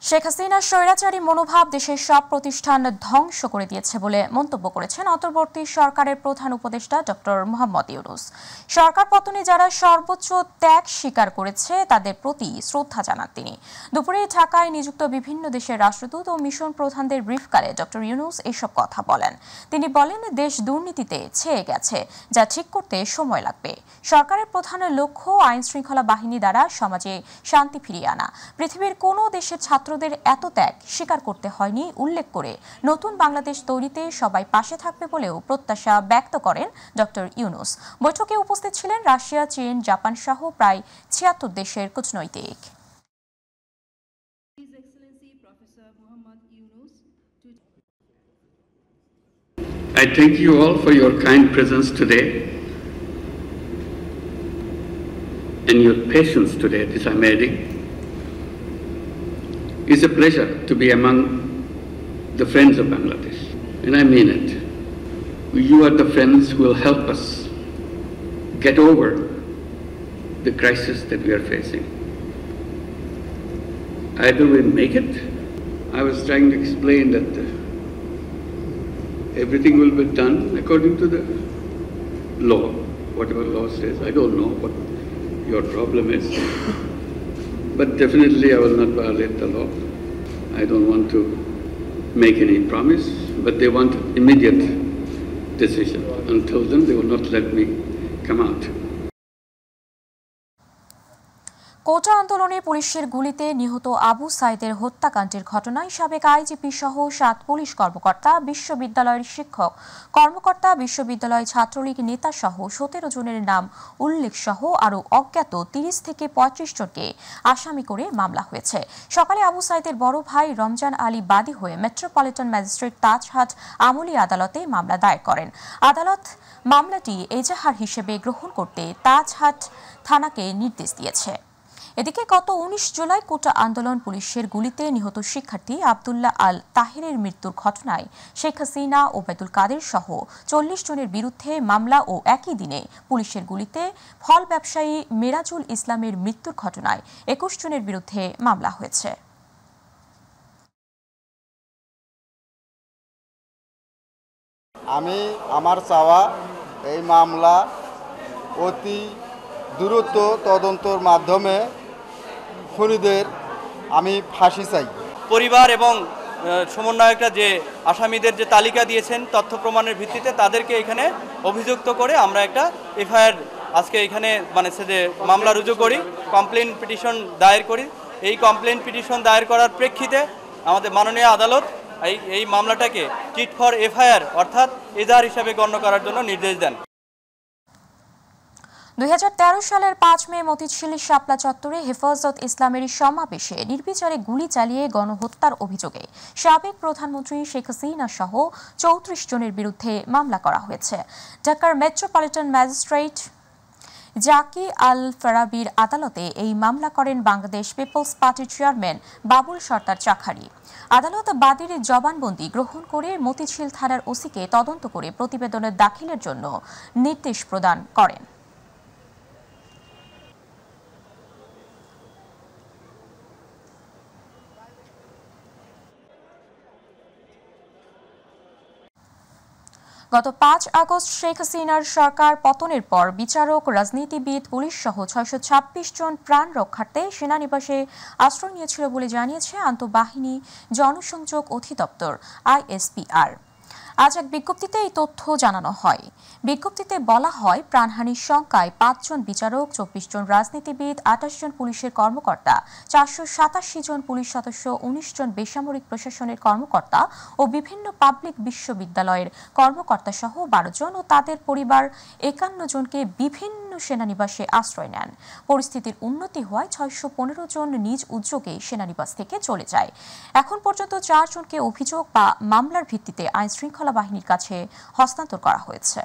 শেখ হাসিনার স্বৈরাচারী মনোভাব দেশের সব প্রতিষ্ঠান ধ্বংস করে দিয়েছে বলে মন্তব্য করেছেন অন্তর্বর্তী সরকারের প্রধান উপদেষ্টা ডক্টর মোহাম্মদ ইউনূস। সরকার পতনে যারা সর্বোচ্চ ত্যাগ স্বীকার করেছে তাদের প্রতি শ্রদ্ধা জানান তিনি। দুপুরে ঢাকায় নিযুক্ত বিভিন্ন দেশের রাষ্ট্রদূত ও মিশন প্রধানদের ব্রিফকালে ডক্টর ইউনূস এসব কথা বলেন। তিনি বলেন, দেশ দুর্নীতিতে ছেয়ে গেছে, যা ঠিক করতে সময় লাগবে। সরকারের প্রধান লক্ষ্য আইন শৃঙ্খলা বাহিনী দ্বারা সমাজে শান্তি ফিরিয়ে আনা। পৃথিবীর কোনো দেশের ছাত্রদের এত ত্যাগ স্বীকার করতে হয়নি উল্লেখ করে নতুন বাংলাদেশ তৈরিতে সবাই পাশে থাকবে বলেও প্রত্যাশা ব্যক্ত করেন ডক্টর ইউনূস। বৈঠকে উপস্থিত ছিলেন রাশিয়া, চীন, জাপান সহ প্রায় ৭৬ দেশের কূটনৈতিক। I thank you all for your kind presence today and your patience today at this meeting. It's a pleasure to be among the friends of Bangladesh, and I mean it. You are the friends who will help us get over the crisis that we are facing. Either we make it. I was trying to explain that everything will be done according to the law, whatever law says. I don't know what your problem is, but definitely I will not violate the law. I don't want to make any promise, but they want immediate decision. Until then, they will not let me come out. কোটা আন্দোলনে পুলিশের গুলিতে নিহত আবু সাইদের হত্যাকাণ্ডের ঘটনায় সাবেক IGP সহ ৭ police কর্মকর্তা, বিশ্ববিদ্যালয়ের শিক্ষক কর্মকর্তা, বিশ্ববিদ্যালয় ছাত্রলীগ নেতা সহ ১৭ জনের নাম উল্লেখ সহ আরও অজ্ঞাত ৩০ থেকে ৩৫ জনকে আসামি করে মামলা হয়েছে। সকালে আবু সাইদের বড় ভাই রমজান আলী বাদী হয়ে মেট্রোপলিটন ম্যাজিস্ট্রেট তাজহাট আমলি আদালতে মামলা দায়ের করেন। আদালত মামলাটি এজাহার হিসেবে গ্রহণ করতে তাজহাট থানাকে নির্দেশ দিয়েছে। এদিকে গত ১৯ জুলাই কোটা আন্দোলন পুলিশের গুলিতে নিহত শিক্ষার্থী আব্দুল্লাহ আল তাহিরের মৃত্যুর ঘটনায় শেখ হাসিনা, ওবায়দুল কাদের সহ ৪০ জনের বিরুদ্ধে মামলা ও একই দিনে পুলিশের গুলিতে ফল ব্যবসায়ী মেরাজুল ইসলামের মৃত্যুর ঘটনায় ২১ জনের বিরুদ্ধে মামলা হয়েছে। আমার চাওয়া এই মামলা অতি দ্রুত তদন্তের মাধ্যমে খুনিদের আমি ফাঁসি চাই। পরিবার এবং সমন্বয়করা যে আসামিদের যে তালিকা দিয়েছেন তথ্য প্রমাণের ভিত্তিতে তাদেরকে এখানে অভিযুক্ত করে আমরা একটা এফআইআর আজকে এখানে যে মামলা রুজু করি, কমপ্লেন পিটিশন দায়ের করি। এই কমপ্লেন পিটিশন দায়ের করার প্রেক্ষিতে আমাদের মাননীয় আদালত এই মামলাটাকে চিট ফর এফআইআর অর্থাৎ এজাহার হিসাবে গণ্য করার জন্য নির্দেশ দেন। ২০১৩ সালের ৫ মে মতিঝিল শাপলা চত্বরে হেফাজত ইসলামের সমাবেশে নির্বিচারে গুলি চালিয়ে গণহত্যার অভিযোগে সাবেক প্রধানমন্ত্রী শেখ হাসিনা সহ ৩৪ জনের বিরুদ্ধে মামলা করা হয়েছে। ঢাকার মেট্রোপলিটন ম্যাজিস্ট্রেট জাকি আল ফারাবির আদালতে এই মামলা করেন বাংলাদেশ পিপলস পার্টির চেয়ারম্যান বাবুল সরদার চাখারি। আদালত বাদীর জবানবন্দি গ্রহণ করে মতিঝিল থানার ওসিকে তদন্ত করে প্রতিবেদন দাখিলের জন্য নির্দেশ প্রদান করেন। গত ৫ আগস্ট শেখ হাসিনার সরকার পতনের পর বিচারক, রাজনীতিবিদ, পুলিশ সহ ৬২৬ জন প্রাণ রক্ষার্থে সেনানিবাসে আশ্রয় নিয়েছিল বলে জানিয়েছে আন্তঃবাহিনী জনসংযোগ অধিদপ্তর ISPR। আজ এক বিজ্ঞপ্তিতে এই তথ্য জানানো হয়। বিজ্ঞপ্তিতে বলা হয়, প্রাণহানির সংখ্যায় ৫ জন বিচারক, ২৪ জন রাজনীতিবিদ, ২৮ জন পুলিশের কর্মকর্তা, ৪৮৭ জন পুলিশ সদস্য, ১৯ জন বেসামরিক প্রশাসনের কর্মকর্তা ও বিভিন্ন পাবলিক বিশ্ববিদ্যালয়ের কর্মকর্তা সহ ১২ জন ও তাদের পরিবার ৫১ জনকে বিভিন্ন সেনানিবাসে আশ্রয় নেন। পরিস্থিতির উন্নতি হওয়ায় ৬১৫ জন নিজ উদ্যোগে সেনানিবাস থেকে চলে যায়। এখন পর্যন্ত ৪ জনকে অভিযোগ বা মামলার ভিত্তিতে আইন শৃঙ্খলা বাহিনীর কাছে হস্তান্তর করা হয়েছে।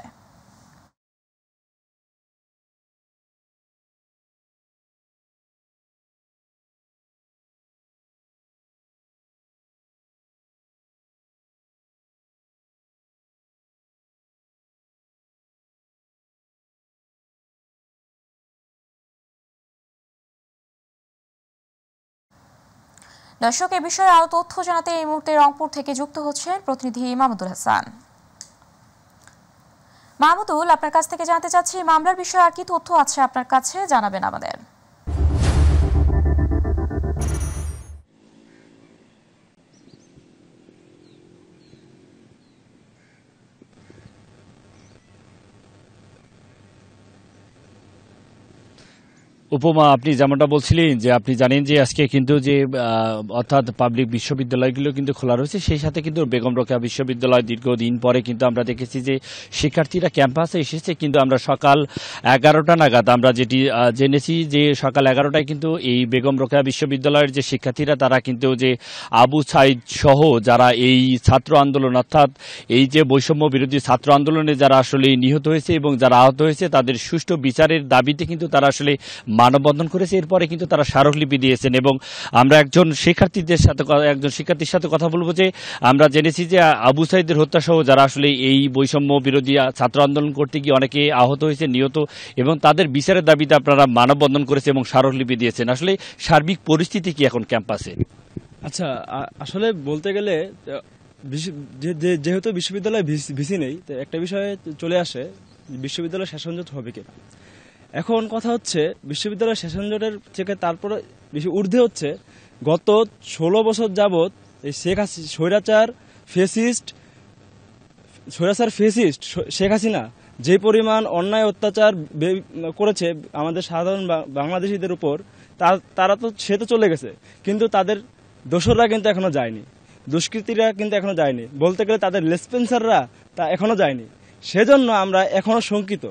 দর্শক, এ বিষয়ে আরো তথ্য জানাতে এই মুহূর্তে রংপুর থেকে যুক্ত হচ্ছেন প্রতিনিধি মাহমুদুল হাসান। মাহমুদুল, আপনার কাছ থেকে জানতে চাচ্ছি মামলার বিষয়ে আর কি তথ্য আছে আপনার কাছে, জানাবেন আমাদের। উপমা, আপনি যেমনটা বলছিলেন যে আপনি জানেন যে আজকে কিন্তু যে অর্থাৎ পাবলিক বিশ্ববিদ্যালয়গুলো কিন্তু খোলা রয়েছে, সেই সাথে কিন্তু বেগম রোকেয়া বিশ্ববিদ্যালয় দীর্ঘদিন পরে কিন্তু আমরা দেখেছি যে শিক্ষার্থীরা ক্যাম্পাসে এসেছে। কিন্তু আমরা সকাল 11টা নাগাদ আমরা যেটি জেনেছি যে সকাল 11টায় কিন্তু এই বেগম রোকেয়া বিশ্ববিদ্যালয়ের যে শিক্ষার্থীরা তারা কিন্তু যে আবু সাইদ সহ যারা এই ছাত্র আন্দোলন অর্থাৎ এই যে বৈষম্য বিরোধী ছাত্র আন্দোলনে যারা আসলে নিহত হয়েছে এবং যারা আহত হয়েছে তাদের সুষ্ঠু বিচারের দাবিতে কিন্তু তারা আসলে মানববন্ধন করেছে। এরপরে কিন্তু তারা স্মারকলিপি দিয়েছেন এবং আমরা একজন শিক্ষার্থীর সাথে কথা বলবো যে আমরা জেনেছি যে আবু সাইদের হত্যা সহ যারা আসলে এই বৈষম্য বিরোধী ছাত্র আন্দোলন করতে গিয়ে অনেকে আহত হয়েছে, নিহত, এবং তাদের বিচারের দাবিতে আপনারা মানববন্ধন করেছে এবং স্মারকলিপি দিয়েছেন। আসলে সার্বিক পরিস্থিতি কি এখন ক্যাম্পাসে? আচ্ছা, আসলে বলতে গেলে যেহেতু বিশ্ববিদ্যালয়ে ভিসি নেই, তো একটা বিষয়ে চলে আসে বিশ্ববিদ্যালয় সেশনজট হবে কিনা। এখন কথা হচ্ছে বিশ্ববিদ্যালয় সেশনজটের থেকে তারপরে বেশি ঊর্ধ্বে হচ্ছে গত 16 বছর যাবৎ এই স্বৈরাচার ফেসিস্ট শেখ হাসিনা যে পরিমাণ অন্যায় অত্যাচার করেছে আমাদের সাধারণ বাংলাদেশিদের উপর, সে তো চলে গেছে, কিন্তু তাদের দোসররা কিন্তু এখনো যায়নি, দুষ্কৃতীরা কিন্তু এখনো যায়নি, বলতে গেলে তাদের লেসপেন্সাররা তা এখনো যায়নি। সেজন্য আমরা এখনো শঙ্কিত।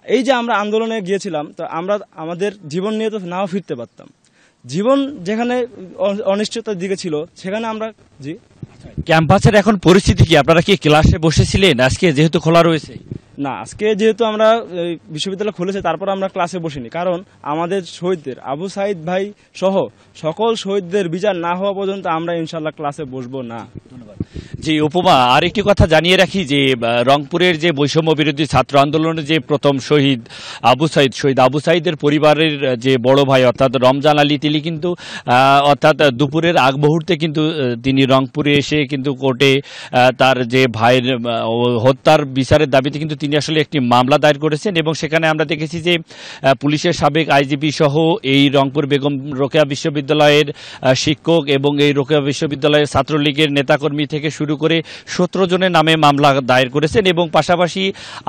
এই যে আমরা আন্দোলনে গিয়েছিলাম, তো আমরা আমাদের জীবন নিয়ে তো নাও ফিরতে পারতাম। জীবন যেখানে অনিশ্চয়তার দিকে ছিল সেখানে আমরা ক্যাম্পাসের এখন পরিস্থিতি কি? আপনারা কি ক্লাসে বসেছিলেন আজকে যেহেতু খোলা রয়েছে? না, আজকে যেহেতু আমরা বিশ্ববিদ্যালয় খুলেছে তারপর আমরা ক্লাসে বসিনি, কারণ আমাদের শহীদদের আবু সাইদ ভাই সহ সকল শহীদদের বিচার না হওয়া পর্যন্ত আমরা ইনশাল্লাহ ক্লাসে বসবো না। ধন্যবাদ। জি উপমা, আরেকটি কথা জানিয়ে রাখি যে রংপুরের যে বৈষম্য বিরোধী ছাত্র আন্দোলনের যে প্রথম শহীদ আবু সাইদের পরিবারের যে বড় ভাই অর্থাৎ রমজান আলী, তিনি কিন্তু অর্থাৎ দুপুরের আগ মুহূর্তে কিন্তু তিনি রংপুরে এসে কিন্তু কোর্টে তার যে ভাইয়ের হত্যার বিচারের দাবিতে কিন্তু তিনি আসলে একটি মামলা দায়ের করেছেন এবং সেখানে আমরা দেখেছি যে পুলিশের সাবেক আইজিপি সহ এই রংপুর বেগম রোকেয়া বিশ্ববিদ্যালয়ের শিক্ষক এবং এই রোকেয়া বিশ্ববিদ্যালয়ের ছাত্রলীগের নেতাকর্মী থেকে শুরু করে 17 জনের নামে মামলা দায়ের করেছেন এবং পাশাপাশি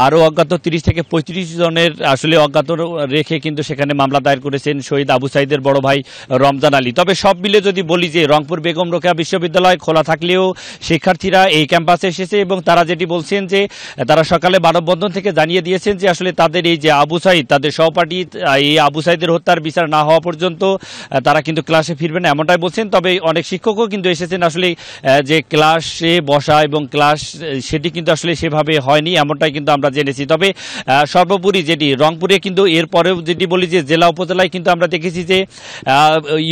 আরও অজ্ঞাত 30 থেকে 35 জনের আসলে অজ্ঞাত রেখে কিন্তু সেখানে মামলা দায়ের করেছেন শহীদ আবু সাইদের বড় ভাই রমজান আলী। তবে সব মিলে যদি বলি যে রংপুর বেগম রোকেয়া বিশ্ববিদ্যালয় খোলা থাকলেও শিক্ষার্থীরা এই ক্যাম্পাসে এসেছে এবং তারা যেটি বলছেন যে তারা সকালে মানববন্ধন থেকে জানিয়ে দিয়েছেন যে আসলে তাদের এই যে আবু সাইদ, তাদের সহপাঠী এই আবু সাইদের হত্যার বিচার না হওয়া পর্যন্ত তারা কিন্তু ক্লাসে ফিরবেন না, এমনটাই বলছেন। তবে অনেক শিক্ষকও কিন্তু এসেছেন, আসলে যে ক্লাসে বসা এবং ক্লাস সেটি কিন্তু আসলে সেভাবে হয়নি, এমনটাই কিন্তু আমরা জেনেছি। তবে সর্বোপরি যেটি রংপুরে কিন্তু এরপরেও যেটি বলি যে জেলা উপজেলায় কিন্তু আমরা দেখেছি যে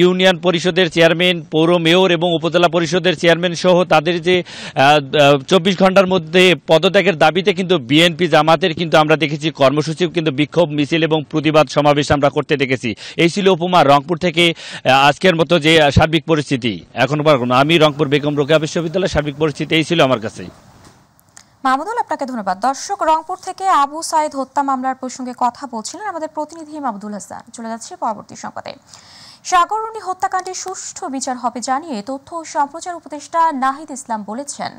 ইউনিয়ন পরিষদের চেয়ারম্যান, পৌর মেয়র এবং উপজেলা পরিষদের চেয়ারম্যান সহ তাদের যে 24 ঘন্টার মধ্যে পদত্যাগের দাবিতে কিন্তু বিএনপি জামাতের কিন্তু আমরা দেখেছি কর্মসূচি কিন্তু বিক্ষোভ মিছিল এবং প্রতিবাদ সমাবেশ আমরা করতে দেখেছি। এই ছিল উপমা রংপুর থেকে আজকের মতো যে সার্বিক পরিস্থিতি। এখন আমি রংপুর বেগম রোকেয়া বিশ্ববিদ্যালয়ের সার্বিক পরিস্থিতি এই ছিল আমার কাছে। মাহমুদুল, আপনাকে ধন্যবাদ। দর্শক, রংপুর থেকে আবু সাইদ হত্যা মামলার প্রসঙ্গে কথা বলছিলেন আমাদের প্রতিনিধি মাহমুদুল হাসান। চলে যাচ্ছে পরবর্তী সংবাদে। সাগররুনি হত্যাকাণ্ডের সুষ্ঠু বিচার হবে জানিয়ে তথ্য ও সম্প্রচার উপদেষ্টা নাহিদ ইসলাম বলেছেন,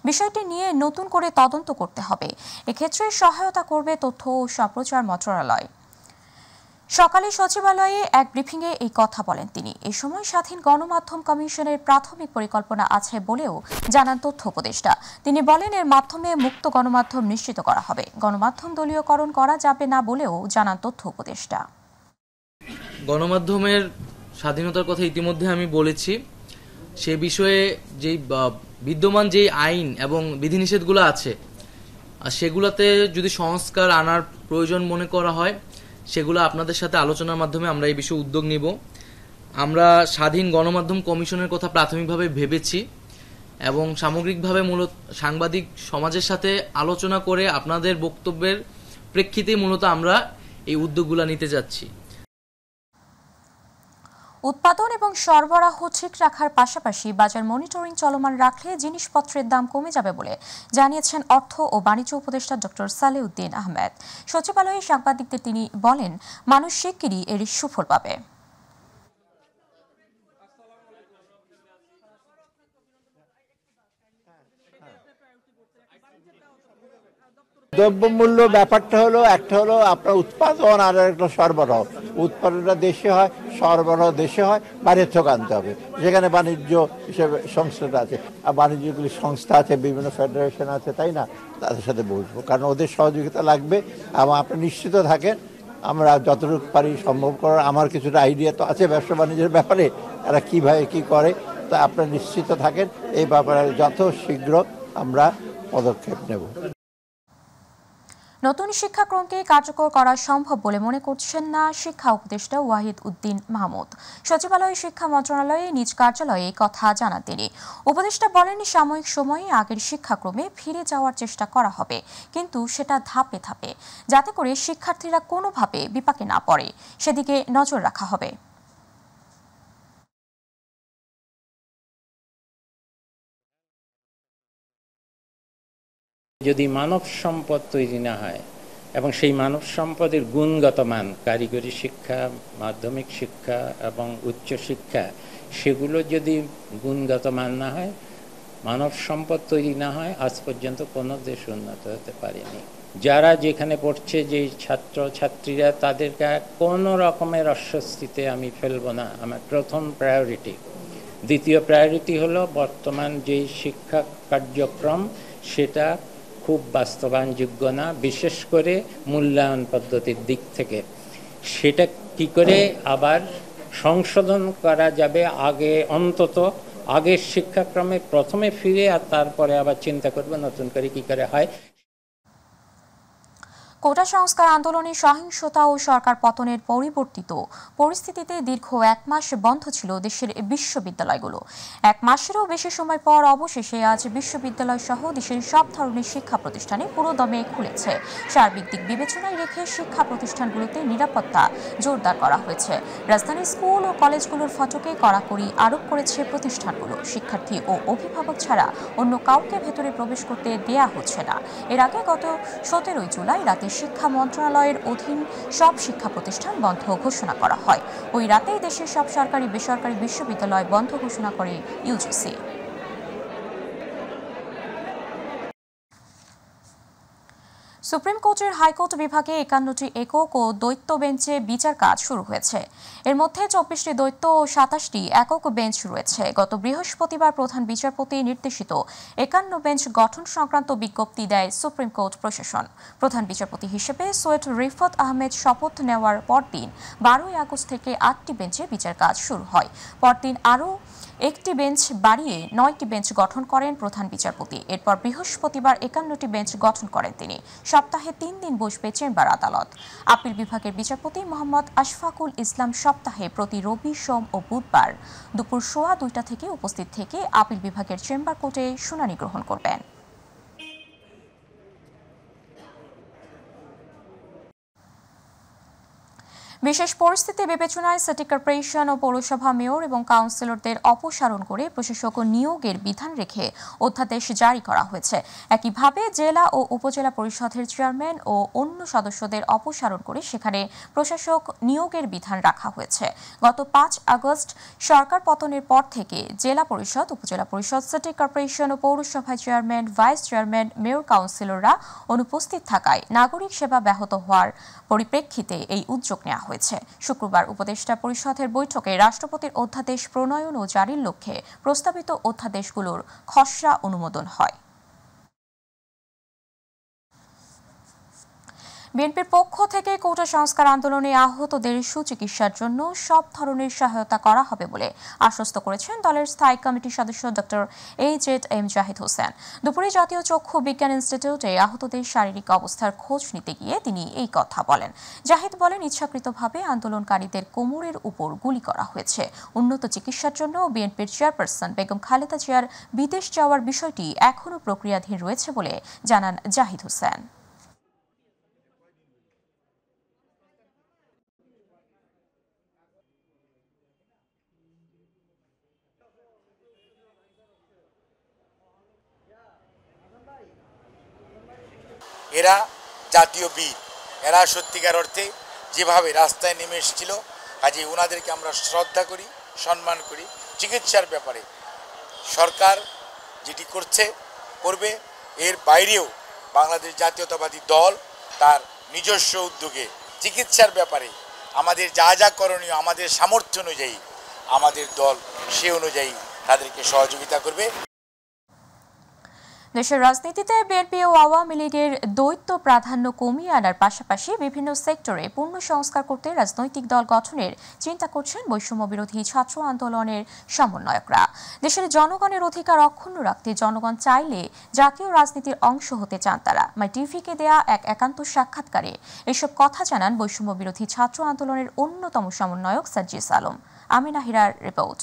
বিষয়টি নিয়ে নতুন করে তদন্ত করতে হবে। এক্ষেত্রে সহায়তা করবে তথ্য ও সম্প্রচার মন্ত্রণালয়। সকালে সচিবালয়ে এক ব্রিফিংয়ে এই কথা বলেন তিনি। এ সময় স্বাধীন গণমাধ্যম কমিশনের প্রাথমিক পরিকল্পনা আছে বলেও জানান তথ্য উপদেষ্টা। তিনি বলেন, এর মাধ্যমে মুক্ত গণমাধ্যম নিশ্চিত করা হবে, গণমাধ্যম দলীয়করণ করা যাবে না বলেও জানান তথ্য উপদেষ্টা। গণমাধ্যমের স্বাধীনতার কথা ইতিমধ্যে আমি বলেছি। সে বিষয়ে যেই বিদ্যমান যেই আইন এবং বিধিনিষেধগুলো আছে সেগুলাতে যদি সংস্কার আনার প্রয়োজন মনে করা হয় সেগুলো আপনাদের সাথে আলোচনার মাধ্যমে আমরা এই বিষয়ে উদ্যোগ নিব। আমরা স্বাধীন গণমাধ্যম কমিশনের কথা প্রাথমিকভাবে ভেবেছি এবং সামগ্রিকভাবে মূলত সাংবাদিক সমাজের সাথে আলোচনা করে আপনাদের বক্তব্যের প্রেক্ষিতে মূলত আমরা এই উদ্যোগগুলো নিতে যাচ্ছি। উৎপাদন এবং সরবরাহ ঠিক রাখার পাশাপাশি বাজার মনিটরিং চলমান রাখলে জিনিসপত্রের দাম কমে যাবে বলে জানিয়েছেন অর্থ ও বাণিজ্য উপদেষ্টা ডক্টর সালেউদ্দিন আহমেদ। সচিবালয়ে সাংবাদিকদের তিনি বলেন, মানুষ শিগগিরই এর সুফল পাবে। দ্রব্যমূল্য ব্যাপারটা হলো একটা হলো আপনার উৎপাদন আর একটা সরবরাহ। উৎপাদনটা দেশে হয়, সরবরাহ দেশে হয়, বাইরে থেকে আনতে হবে। যেখানে বাণিজ্য হিসেবে সংস্থাটা আছে, আর বাণিজ্যগুলি সংস্থা আছে, বিভিন্ন ফেডারেশন আছে, তাই না, তাদের সাথে বসবো, কারণ ওদের সহযোগিতা লাগবে। এবং আপনি নিশ্চিত থাকেন আমরা যতটুকু পারি সম্ভব করার, আমার কিছুটা আইডিয়া তো আছে ব্যবসা বাণিজ্যের ব্যাপারে, তারা কীভাবে কী করে, তা আপনারা নিশ্চিত থাকেন এই ব্যাপারে যত শীঘ্র আমরা পদক্ষেপ নেব। নতুন শিক্ষাক্রমকে কার্যকর করা সম্ভব বলে মনে করছেন না শিক্ষা উপদেষ্টা ওয়াহিদ উদ্দিন মাহমুদ। সচিবালয় শিক্ষা মন্ত্রণালয়ে নিজ কার্যালয়ে কথা জানান তিনি। উপদেষ্টা বলেন, সাময়িক সময়ে আগের শিক্ষাক্রমে ফিরে যাওয়ার চেষ্টা করা হবে, কিন্তু সেটা ধাপে ধাপে, যাতে করে শিক্ষার্থীরা কোনোভাবে বিপাকে না পড়ে সেদিকে নজর রাখা হবে। যদি মানব সম্পদ তৈরি না হয় এবং সেই মানব সম্পদের গুণগত মান, কারিগরি শিক্ষা, মাধ্যমিক শিক্ষা এবং উচ্চ শিক্ষা, সেগুলো যদি গুণগত মান না হয়, মানব সম্পদ তৈরি না হয়, আজ পর্যন্ত কোনো দেশ উন্নত হতে পারেনি। যারা যেখানে পড়ছে, যে ছাত্র ছাত্রীরা, তাদেরকে কোনো রকমের অস্বস্তিতে আমি ফেলবো না, আমার প্রথম প্রায়োরিটি। দ্বিতীয় প্রায়োরিটি হলো বর্তমান যে শিক্ষা কার্যক্রম সেটা খুব বাস্তবায়নযোগ্য না, বিশেষ করে মূল্যায়ন পদ্ধতির দিক থেকে। সেটা কি করে আবার সংশোধন করা যাবে, আগে অন্তত আগের শিক্ষাক্রমে প্রথমে ফিরে, আর তারপরে আবার চিন্তা করবে নতুন করে কি করে হয়। কোটা সংস্কার আন্দোলনে সহিংসতা ও সরকার পতনের পরিবর্তিত পরিস্থিতিতে দীর্ঘ 1 মাস বন্ধ ছিল দেশের বিশ্ববিদ্যালয়গুলো। 1 মাসেরও বেশি সময় পর অবশেষে আজ বিশ্ববিদ্যালয় সহ দেশের সব ধরনের শিক্ষা প্রতিষ্ঠানে পুরোদমে খুলেছে। সার্বিক দিক বিবেচনায় রেখে শিক্ষা প্রতিষ্ঠানগুলোতে নিরাপত্তা জোরদার করা হয়েছে। রাজধানীর স্কুল ও কলেজগুলোর ফটকে কড়াকড়ি আরোপ করেছে প্রতিষ্ঠানগুলো। শিক্ষার্থী ও অভিভাবক ছাড়া অন্য কাউকে ভেতরে প্রবেশ করতে দেয়া হচ্ছে না। এর আগে গত 17 জুলাই রাতে শিক্ষা মন্ত্রণালয়ের অধীন সব শিক্ষা প্রতিষ্ঠান বন্ধ ঘোষণা করা হয়। ওই রাতেই দেশের সব সরকারি বেসরকারি বিশ্ববিদ্যালয় বন্ধ ঘোষণা করে ইউজিসি। সুপ্রিম কোর্টের হাইকোর্ট বিভাগে 51টি একক ও দ্বৈত বেঞ্চে বিচার কাজ শুরু হয়েছে। এর মধ্যে 24টি দ্বৈত ও 27টি একক বেঞ্চ রয়েছে। গত বৃহস্পতিবার প্রধান বিচারপতি নির্দেশিত 51 বেঞ্চ গঠন সংক্রান্ত বিজ্ঞপ্তি দেয় সুপ্রিম কোর্ট প্রশাসন। প্রধান বিচারপতি হিসেবে সৈয়দ রিফাত আহমেদ শপথ নেওয়ার পরদিন 12 আগস্ট থেকে 8টি বেঞ্চে বিচার কাজ শুরু হয়। পরদিন আরও একটি বেঞ্চ বাড়িয়ে 9টি বেঞ্চ গঠন করেন প্রধান বিচারপতি। এরপর বৃহস্পতিবার 51টি বেঞ্চ গঠন করেন তিনি। সপ্তাহে 3 দিন বসবে চেম্বার আদালত। আপিল বিভাগের বিচারপতি মোহাম্মদ আশফাকুল ইসলাম সপ্তাহে প্রতি রবি, সোম ও বুধবার দুপুর 2:15 থেকে উপস্থিত থেকে আপিল বিভাগের চেম্বার কোর্টে শুনানি গ্রহণ করবেন। বিশেষ পরিস্থিতি বিবেচনায় সিটি কর্পোরেশন ও পৌরসভা মেয়র এবং কাউন্সিলরদের অপসারণ করে প্রশাসক নিয়োগের বিধান রেখে অধ্যাদেশ জারি করা হয়েছে। একইভাবে জেলা ও উপজেলা পরিষদের চেয়ারম্যান ও অন্য সদস্যদের অপসারণ করে সেখানে প্রশাসক নিয়োগের বিধান রাখা হয়েছে। গত 5 আগস্ট সরকার পতনের পর থেকে জেলা পরিষদ, উপজেলা পরিষদ, সিটি কর্পোরেশন ও পৌরসভায় চেয়ারম্যান, ভাইস চেয়ারম্যান, মেয়র, কাউন্সিলররা অনুপস্থিত থাকায় নাগরিক সেবা ব্যাহত হওয়ার পরিপ্রেক্ষিতে এই উদ্যোগ নেওয়া হয়েছে। শুক্রবার উপদেষ্টা পরিষদের বৈঠকে রাষ্ট্রপতির অধ্যাদেশ প্রণয়ন ও জারির লক্ষ্যে প্রস্তাবিত অধ্যাদেশগুলোর খসড়া অনুমোদন হয়। বিএনপির পক্ষ থেকে কোটা সংস্কার আন্দোলনে আহতদের সুচিকিৎসার জন্য সব ধরনের সহায়তা করা হবে বলে আশ্বস্ত করেছেন দলের স্থায়ী কমিটির সদস্য ডক্টর AZM জাহিদ হোসেন। দুপুরে জাতীয় চক্ষু বিজ্ঞান ইনস্টিটিউটে আহতদের শারীরিক অবস্থার খোঁজ নিতে গিয়ে তিনি এই কথা বলেন। জাহিদ বলেন, ইচ্ছাকৃতভাবে আন্দোলনকারীদের কোমরের উপর গুলি করা হয়েছে। উন্নত চিকিৎসার জন্য বিএনপির চেয়ারপারসন বেগম খালেদা জিয়ার বিদেশ যাওয়ার বিষয়টি এখনও প্রক্রিয়াধীন রয়েছে বলে জানান জাহিদ হোসেন। এরা জাতীয় বীর, এরা সত্যিকার অর্থে যেভাবে রাস্তায় নেমে এসেছিল, কাজে ওনাদেরকে আমরা শ্রদ্ধা করি, সম্মান করি। চিকিৎসার ব্যাপারে সরকার যেটি করবে, এর বাইরেও বাংলাদেশ জাতীয়তাবাদী দল তার নিজস্ব উদ্যোগে চিকিৎসার ব্যাপারে আমাদের যা যা করণীয়, আমাদের সামর্থ্য অনুযায়ী আমাদের দল সে অনুযায়ী তাদেরকে সহযোগিতা করবে। দেশের রাজনীতিতে বিএনপি ও আওয়ামী লীগের দ্বৈত প্রাধান্য কমিয়ে আনার পাশাপাশি বিভিন্ন সেক্টরে পূর্ণ সংস্কার করতে রাজনৈতিক দল গঠনের চিন্তা করছেন বৈষম্য বিরোধী ছাত্র আন্দোলনের সমন্বয়করা। দেশের জনগণের অধিকার অক্ষুণ্ণ রাখতে জনগণ চাইলে জাতীয় রাজনীতির অংশ হতে চান তারা। মাই টিভিকে দেয়া এক একান্ত সাক্ষাৎকারে এসব কথা জানান বৈষম্য বিরোধী ছাত্র আন্দোলনের অন্যতম সমন্বয়ক সার্জিস আলম। আমিনা হিরার রিপোর্ট।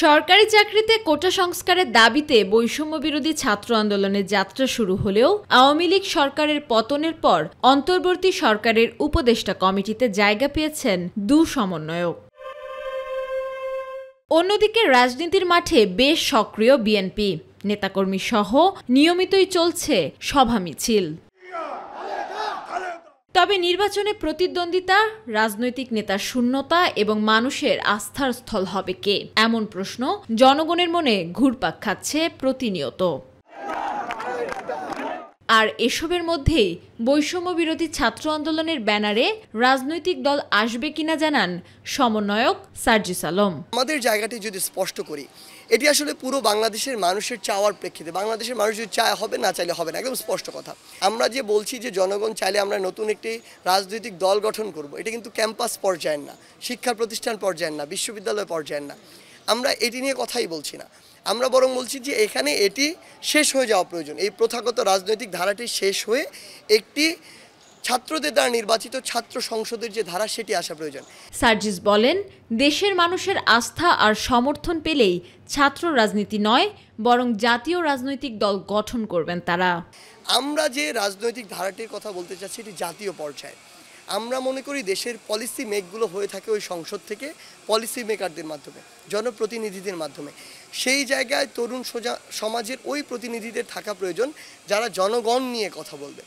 সরকারি চাকরিতে কোটা সংস্কারের দাবিতে বৈষম্য বিরোধী ছাত্র আন্দোলনের যাত্রা শুরু হলেও আওয়ামী লীগ সরকারের পতনের পর অন্তর্বর্তী সরকারের উপদেষ্টা কমিটিতে জায়গা পেয়েছেন দু সমন্বয়ক। অন্যদিকে রাজনীতির মাঠে বেশ সক্রিয় বিএনপি, নেতাকর্মী সহ নিয়মিতই চলছে সভা মিছিল। তবে নির্বাচনে প্রতিদ্বন্দ্বিতা, রাজনৈতিক নেতার শূন্যতা এবং মানুষের আস্থার স্থল হবে কে, এমন প্রশ্ন জনগণের মনে ঘুরপাক খাচ্ছে প্রতিনিয়ত। আর এসবের মধ্যেই বৈষম্য বিরোধী ছাত্র আন্দোলনের ব্যানারে রাজনৈতিক দল আসবে কিনা জানান সমন্বয়ক সার্জিস আলম। আমাদের জায়গাটি যদি স্পষ্ট করি, এটি আসলে পুরো বাংলাদেশের মানুষের চাওয়ার প্রেক্ষিতে, বাংলাদেশের মানুষ যদি চায় হবে, না চাইলে হবে না, একদম স্পষ্ট কথা। আমরা যে বলছি যে জনগণ চাইলে আমরা নতুন একটি রাজনৈতিক দল গঠন করব, এটা কিন্তু ক্যাম্পাস পর্যায়ের না, শিক্ষা প্রতিষ্ঠান পর্যায়ের না, বিশ্ববিদ্যালয় পর্যায়ের না। আমরা এটি নিয়ে কথাই বলছি না, আমরা বরং বলছি যে এখানে এটি শেষ হয়ে যাওয়া প্রয়োজন। এই প্রথাগত রাজনৈতিক ধারাটি শেষ হয়ে একটি ছাত্রদের দ্বারা নির্বাচিত ছাত্র সংসদের যে ধারা, সেটি আসা প্রয়োজন। সার্জিস বলেন, দেশের মানুষের আস্থা আর সমর্থন পেলেই ছাত্র রাজনীতি নয়, বরং জাতীয় রাজনৈতিক দল গঠন করবেন তারা। আমরা যে রাজনৈতিক ধারাটির কথা বলতে চাচ্ছি, এটি জাতীয় পর্যায়ে। আমরা মনে করি দেশের পলিসি মেকগুলো হয়ে থাকে ওই সংসদ থেকে, পলিসি মেকারদের মাধ্যমে, জনপ্রতিনিধিদের মাধ্যমে। সেই জায়গায় তরুণ সমাজের ওই প্রতিনিধিদের থাকা প্রয়োজন, যারা জনগণ নিয়ে কথা বলবে।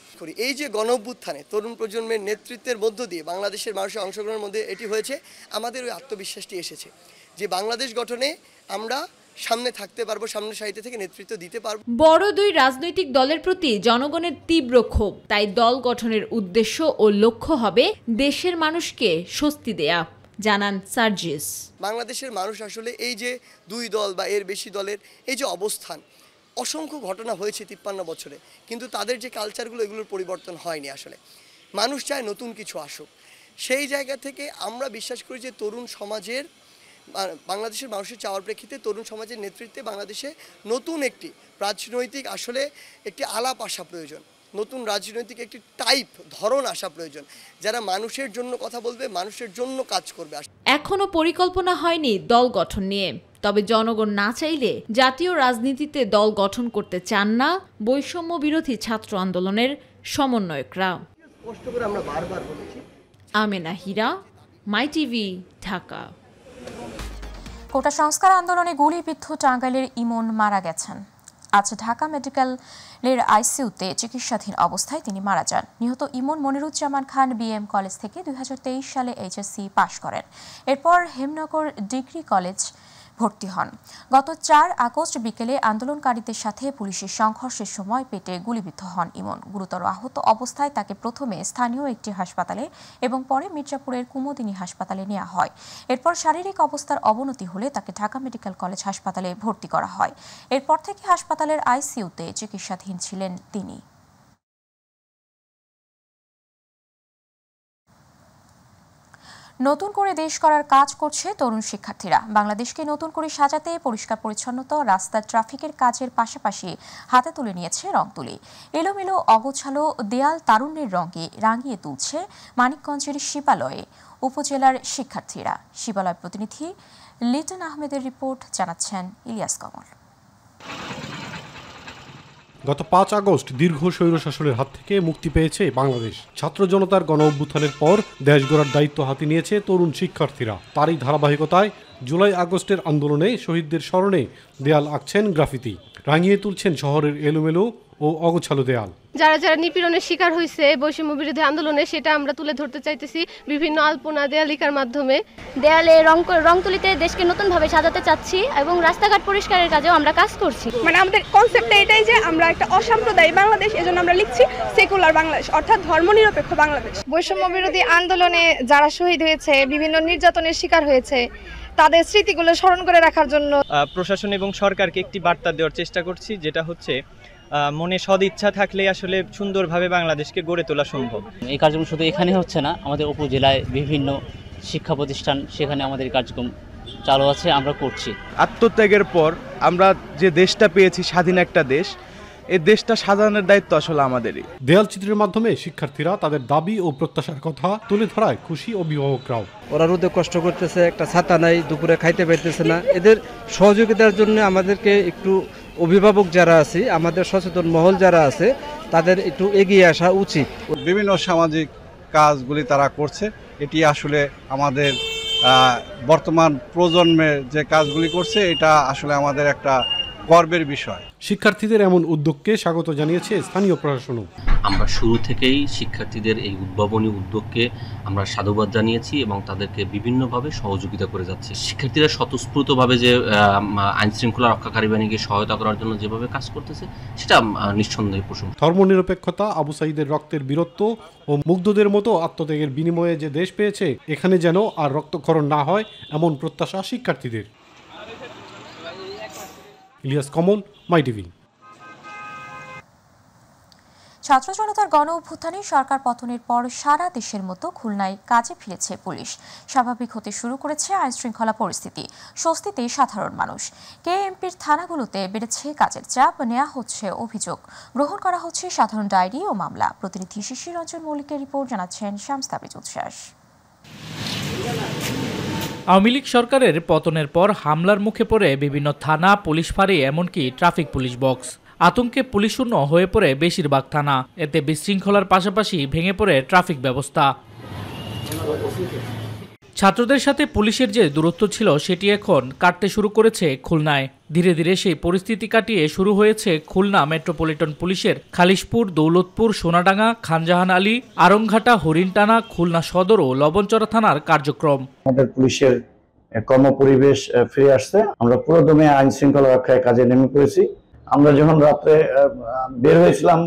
এই যে গণ অভ্যুত্থানে তরুণ প্রজন্মের নেতৃত্বের মধ্য দিয়ে বাংলাদেশের মানুষের অংশগ্রহণের মধ্যে এটি হয়েছে, আমাদের ওই আত্মবিশ্বাসটি এসেছে যে বাংলাদেশ গঠনে আমরা সামনে থাকতে পারবো, সামনে সারিতে থেকে নেতৃত্ব দিতে পারবো। বড় দুই রাজনৈতিক দলের প্রতি জনগণের তীব্র ক্ষোভ, তাই দল গঠনের উদ্দেশ্য ও লক্ষ্য হবে দেশের মানুষকে স্বস্তি দেয়া, জানান সার্জিস। বাংলাদেশের মানুষ আসলে এই যে দুই দল বা এর বেশি দলের এই যে অবস্থান, অসংখ্য ঘটনা হয়েছে 53 বছরে, কিন্তু তাদের যে কালচারগুলো, এগুলোর পরিবর্তন হয়নি। আসলে মানুষ চায় নতুন কিছু আসুক। সেই জায়গা থেকে আমরা বিশ্বাস করি যে তরুণ সমাজের, বাংলাদেশের মানুষের চাওয়ার প্রেক্ষিতে তরুণ সমাজের নেতৃত্বে বাংলাদেশে নতুন একটি রাজনৈতিক আসলে একটি আলাপ আসা প্রয়োজন, নতুন রাজনৈতিক একটি টাইপ ধরন আসা প্রয়োজন, যারা মানুষের জন্য কথা বলবে, মানুষের জন্য কাজ করবে। এখনো পরিকল্পনা হয়নি দল গঠন নিয়ে, তবে জনগণ না চাইলে জাতীয় রাজনীতিতে দল গঠন করতে চান না বৈষম্য বিরোধী ছাত্র আন্দোলনের সমন্বয়করা। স্পষ্ট করে আমরা বারবার বলেছি। আমিনা হিরা, মাই টিভি, ঢাকা। কোটা সংস্কার আন্দোলনে গুলিবিদ্ধ টাঙ্গাইলের ইমন মারা গেছেন। আজ ঢাকা মেডিকেলের আইসিইউতে চিকিৎসাধীন অবস্থায় তিনি মারা যান। নিহত ইমন মনিরুজ্জামান খান বিএম কলেজ থেকে 2023 সালে এইচএসসি পাশ করেন। এরপর হেমনগর ডিগ্রি কলেজ ভর্তি হন। গত 4 আগস্ট বিকেলে আন্দোলনকারীদের সাথে পুলিশের সংঘর্ষের সময় পেটে গুলিবিদ্ধ হন ইমন। গুরুতর আহত অবস্থায় তাকে প্রথমে স্থানীয় একটি হাসপাতালে এবং পরে মির্জাপুরের কুমুদিনী হাসপাতালে নেওয়া হয়। এরপর শারীরিক অবস্থার অবনতি হলে তাকে ঢাকা মেডিকেল কলেজ হাসপাতালে ভর্তি করা হয়। এরপর থেকে হাসপাতালের আইসিইউতে চিকিৎসাধীন ছিলেন তিনি। নতুন করে দেশ করার কাজ করছে তরুণ শিক্ষার্থীরা। বাংলাদেশকে নতুন করে সাজাতে পরিষ্কার পরিচ্ছন্নতা, রাস্তা, ট্রাফিকের কাজের পাশাপাশি হাতে তুলে নিয়েছে রং তুলি। এলোমেলো অগোছালো দেয়াল তারুণ্যের রঙে রাঙিয়ে তুলছে মানিকগঞ্জের শিবালয়ে উপজেলার শিক্ষার্থীরা। শিবালয় প্রতিনিধি লিটন আহমেদের রিপোর্ট, জানাচ্ছেন ইলিয়াস কমল। গত 5 আগস্ট দীর্ঘ স্বৈরশাসনের হাত থেকে মুক্তি পেয়েছে বাংলাদেশ। ছাত্র জনতার গণ অভ্যুত্থানের পর দেশ গড়ার দায়িত্ব হাতে নিয়েছে তরুণ শিক্ষার্থীরা। তারই ধারাবাহিকতায় জুলাই আগস্টের আন্দোলনে শহীদদের স্মরণে দেয়াল আঁকছেন গ্রাফিতি, রাঙিয়ে তুলছেন শহরের এলোমেলো ও অগোছালো দেয়াল। যারা যারা নিপীড়নের শিকার হয়েছে বৈষম্য বিরোধী আন্দোলনে, সেটা আমরা তুলে ধরতে চাইতেছি বিভিন্ন আলপনা দেয়ালিকার মাধ্যমে। দেয়ালে রং তুলিতে দেশকে নতুনভাবে সাজাতে চাচ্ছি এবং রাস্তাঘাট পরিষ্কারের কাজেও আমরা কাজ করছি। মানে আমাদের কনসেপ্টটা এটাই যে আমরা একটা অসাম্প্রদায়িক বাংলাদেশ, এজন্য আমরা লিখছি সেকুলার বাংলাদেশ, অর্থাৎ ধর্মনিরপেক্ষ বাংলাদেশ। বৈষম্য বিরোধী আন্দোলনে যারা শহীদ হয়েছে, বিভিন্ন নির্যাতনের শিকার হয়েছে, তাদের স্মৃতিগুলো স্মরণ করে রাখার জন্য প্রশাসন এবং সরকারকে একটি বার্তা দেওয়ার চেষ্টা করছি, যেটা হচ্ছে মনে সদিচ্ছা থাকলে আসলে সুন্দরভাবে বাংলাদেশকে গড়ে তোলা সম্ভব। এই কার্যক্রম শুধু এখানে হচ্ছে না, আমাদের উপজেলায় বিভিন্ন শিক্ষা প্রতিষ্ঠান, সেখানে আমাদের কার্যক্রম চালু আছে, আমরা করছি। আত্মত্যাগের পর আমরা যে দেশটা পেয়েছি, স্বাধীন একটা দেশ, এই দেশটা সাজানোর দায়িত্ব আসলে আমাদেরই। দেয়াল চিত্রের মাধ্যমে শিক্ষার্থীরা তাদের দাবি ও প্রত্যাশার কথা তুলে ধরায় খুশি অভিভাবকরাও। ওরা রোদে কষ্ট করতেছে, একটা ছাতা নাই, দুপুরে খাইতে পারতেছে না। এদের সহযোগিতার জন্য আমাদেরকে একটু অভিভাবক যারা আছে, আমাদের সচেতন মহল যারা আছে, তাদের একটু এগিয়ে আসা উচিত। বিভিন্ন সামাজিক কাজগুলি তারা করছে, এটি আসলে আমাদের বর্তমান প্রজন্মের যে কাজগুলি করছে, এটা আসলে আমাদের একটা গর্বের বিষয়। শিক্ষার্থীদের এমন উদ্যোগকে স্বাগত জানিয়েছে স্থানীয় প্রশাসনও। আমরা শুরু থেকেই শিক্ষার্থীদের এই উদ্ভাবনী উদ্যোগকে আমরা সাধুবাদ জানিয়েছি এবং তাদেরকে বিভিন্নভাবে সহযোগিতা করে যাচ্ছে। শিক্ষার্থীরা স্বতঃস্ফূর্তভাবে যে আইন শৃঙ্খলা রক্ষাকারী বাহিনীকে সহায়তা করার জন্য যেভাবে কাজ করতেছে, সেটা নিঃসন্দেহে প্রশংসা। ধর্মনিরপেক্ষতা, আবু সাঈদের রক্তের বীরত্ব ও মুগ্ধদের মতো আত্মত্যাগের বিনিময়ে যে দেশ পেয়েছে, এখানে যেন আর রক্তক্ষরণ না হয়, এমন প্রত্যাশা শিক্ষার্থীদের। ইলিয়াস কমল, মাই টিভি। ছাত্র জনতার গণ অভ্যুত্থানে সরকার পতনের পর সারা দেশের মতো খুলনায় কাজে ফিরেছে পুলিশ। স্বাভাবিক হতে শুরু করেছে আইন শৃঙ্খলা পরিস্থিতি, স্বস্তিতে সাধারণ মানুষ। কেএমপির থানাগুলোতে বেড়েছে কাজের চাপ, নেওয়া হচ্ছে অভিযোগ, গ্রহণ করা হচ্ছে সাধারণ ডায়েরি ও মামলা। প্রতিনিধি শিশির রঞ্জন মল্লিকের রিপোর্ট, জানাচ্ছেন শামস তাবরিজ উচ্ছ্বাস। আওয়ামী লীগ সরকারের পতনের পর হামলার মুখে পড়ে বিভিন্ন থানা, পুলিশ ফাঁড়ি, এমনকি ট্রাফিক পুলিশ বক্স। আতঙ্কে পুলিশশূন্য হয়ে পড়ে বেশিরভাগ থানা। এতে বিশৃঙ্খলার পাশাপাশি ভেঙে পড়ে ট্রাফিক ব্যবস্থা। ছাত্রদের সাথে পুলিশের যে দূরত্ব ছিল, সেটি এখন কাটতে শুরু করেছে খুলনায়। ধীরে ধীরে সেই পরিস্থিতি কাটিয়ে শুরু হয়েছে খুলনা মেট্রোপলিটন পুলিশের খালিশপুর, দৌলতপুর, সোনাডাঙ্গা, খানজাহান আলী, আরংঘাটা, হরিণটানা, খুলনা সদর ও লবণচড়া থানার কার্যক্রম। আমাদের পুলিশের কর্মপরিবেশ ফিরে আসছে। আমরা পুরোদমে আইন শৃঙ্খলা রক্ষায় কাজে নেমে পড়েছি। আমরা যখন রাত্রে বের হয়েছিলাম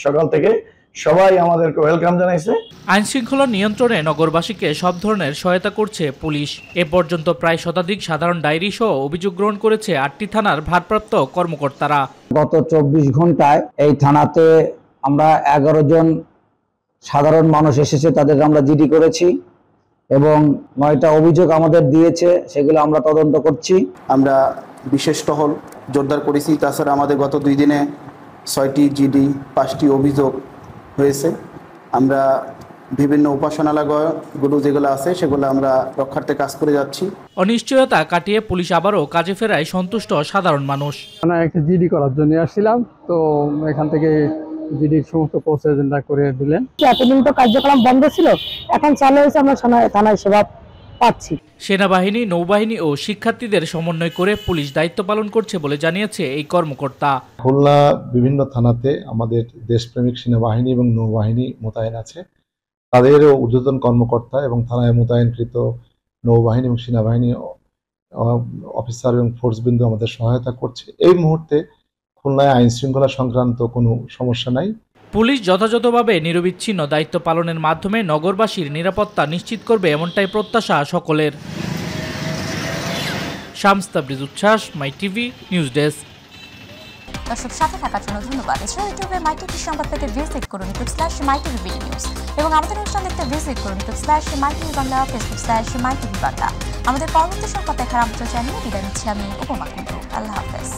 সকাল থেকে, সবাই আমাদেরকে ওয়েলকাম জানাইছে। আইন শৃঙ্খলা নিয়ন্ত্রণে নগরবাসীকে সব ধরনের সহায়তা করছে পুলিশ। এ পর্যন্ত প্রায় শতাধিক সাধারণ ডায়েরি সহ অভিযোগ গ্রহণ করেছে 8টি থানার ভারপ্রাপ্ত কর্মকর্তারা। গত 24 ঘন্টায় এই থানাতে আমরা 11 জন সাধারণ মানুষ এসেছে, তাদের আমরা জিডি করেছি এবং 9টা অভিযোগ আমাদের দিয়েছে, সেগুলো আমরা তদন্ত করছি। আমরা বিশেষ টহল জোরদার করেছি। তাছাড়া আমাদের গত 2 দিনে 6টি জিডি, 5টি অভিযোগ হয়েছে। আমরা বিভিন্ন উপাসনালয়গুলো যেগুলো আছে, সেগুলো আমরা রক্ষার্থে কাজ করে যাচ্ছি। অনিশ্চয়তা কাটিয়ে পুলিশ আবারও কাজে ফেরায় সন্তুষ্ট সাধারণ মানুষ। একটা জিডি করার জন্য আসছিলাম, তো এখান থেকে জিডির সমস্ত প্রসেস করে দিলেন। এতদিন তো কার্যক্রম বন্ধ ছিল, এখন চালু হয়েছে, আমরা থানায় সেবা পাচ্ছি। সেনাবাহিনী, নৌবাহিনী ও শিক্ষার্থীদের সমন্বয় করে পুলিশ দায়িত্ব পালন করছে বলে জানিয়েছে এই কর্মকর্তা। খুলনা বিভিন্ন থানাতে আমাদের দেশপ্রেমিক সেনাবাহিনী এবং নৌবাহিনী মোতায়েন আছে। তাদের ঊর্ধ্বতন কর্মকর্তা এবং থানায় মোতায়েনকৃত নৌবাহিনী এবং সেনাবাহিনী অফিসার এবং ফোর্সবৃন্দ আমাদের সহায়তা করছে। এই মুহূর্তে খুলনায় আইন শৃঙ্খলা সংক্রান্ত কোনো সমস্যা নাই। পুলিশ যথাযথভাবে নিরবিচ্ছিন্ন দায়িত্ব পালনের মাধ্যমে নগরবাসীর নিরাপত্তা নিশ্চিত করবে, এমনটাই প্রত্যাশা সকলের। শামস তাবরিজ উচ্ছ্বাস, মাই টিভি নিউজ ডেস্ক। দর্শক, সাথে থাকার জন্য ধন্যবাদ। এছাড়াও ইউটিউবে মাই টিভি সংবাদ পেতে ভিজিট করুন youtube.com/mytvb নিউজ এবং আমাদের অনুষ্ঠান দেখতে ভিজিট করুন youtube/mytv বাংলা, facebook/mytv বাংলা। আমাদের পরবর্তী সংবাদ দেখার আমন্ত্রণ জানিয়ে বিদায় নিচ্ছি আমি উপমা কুন্ডু। আল্লাহ হাফেজ।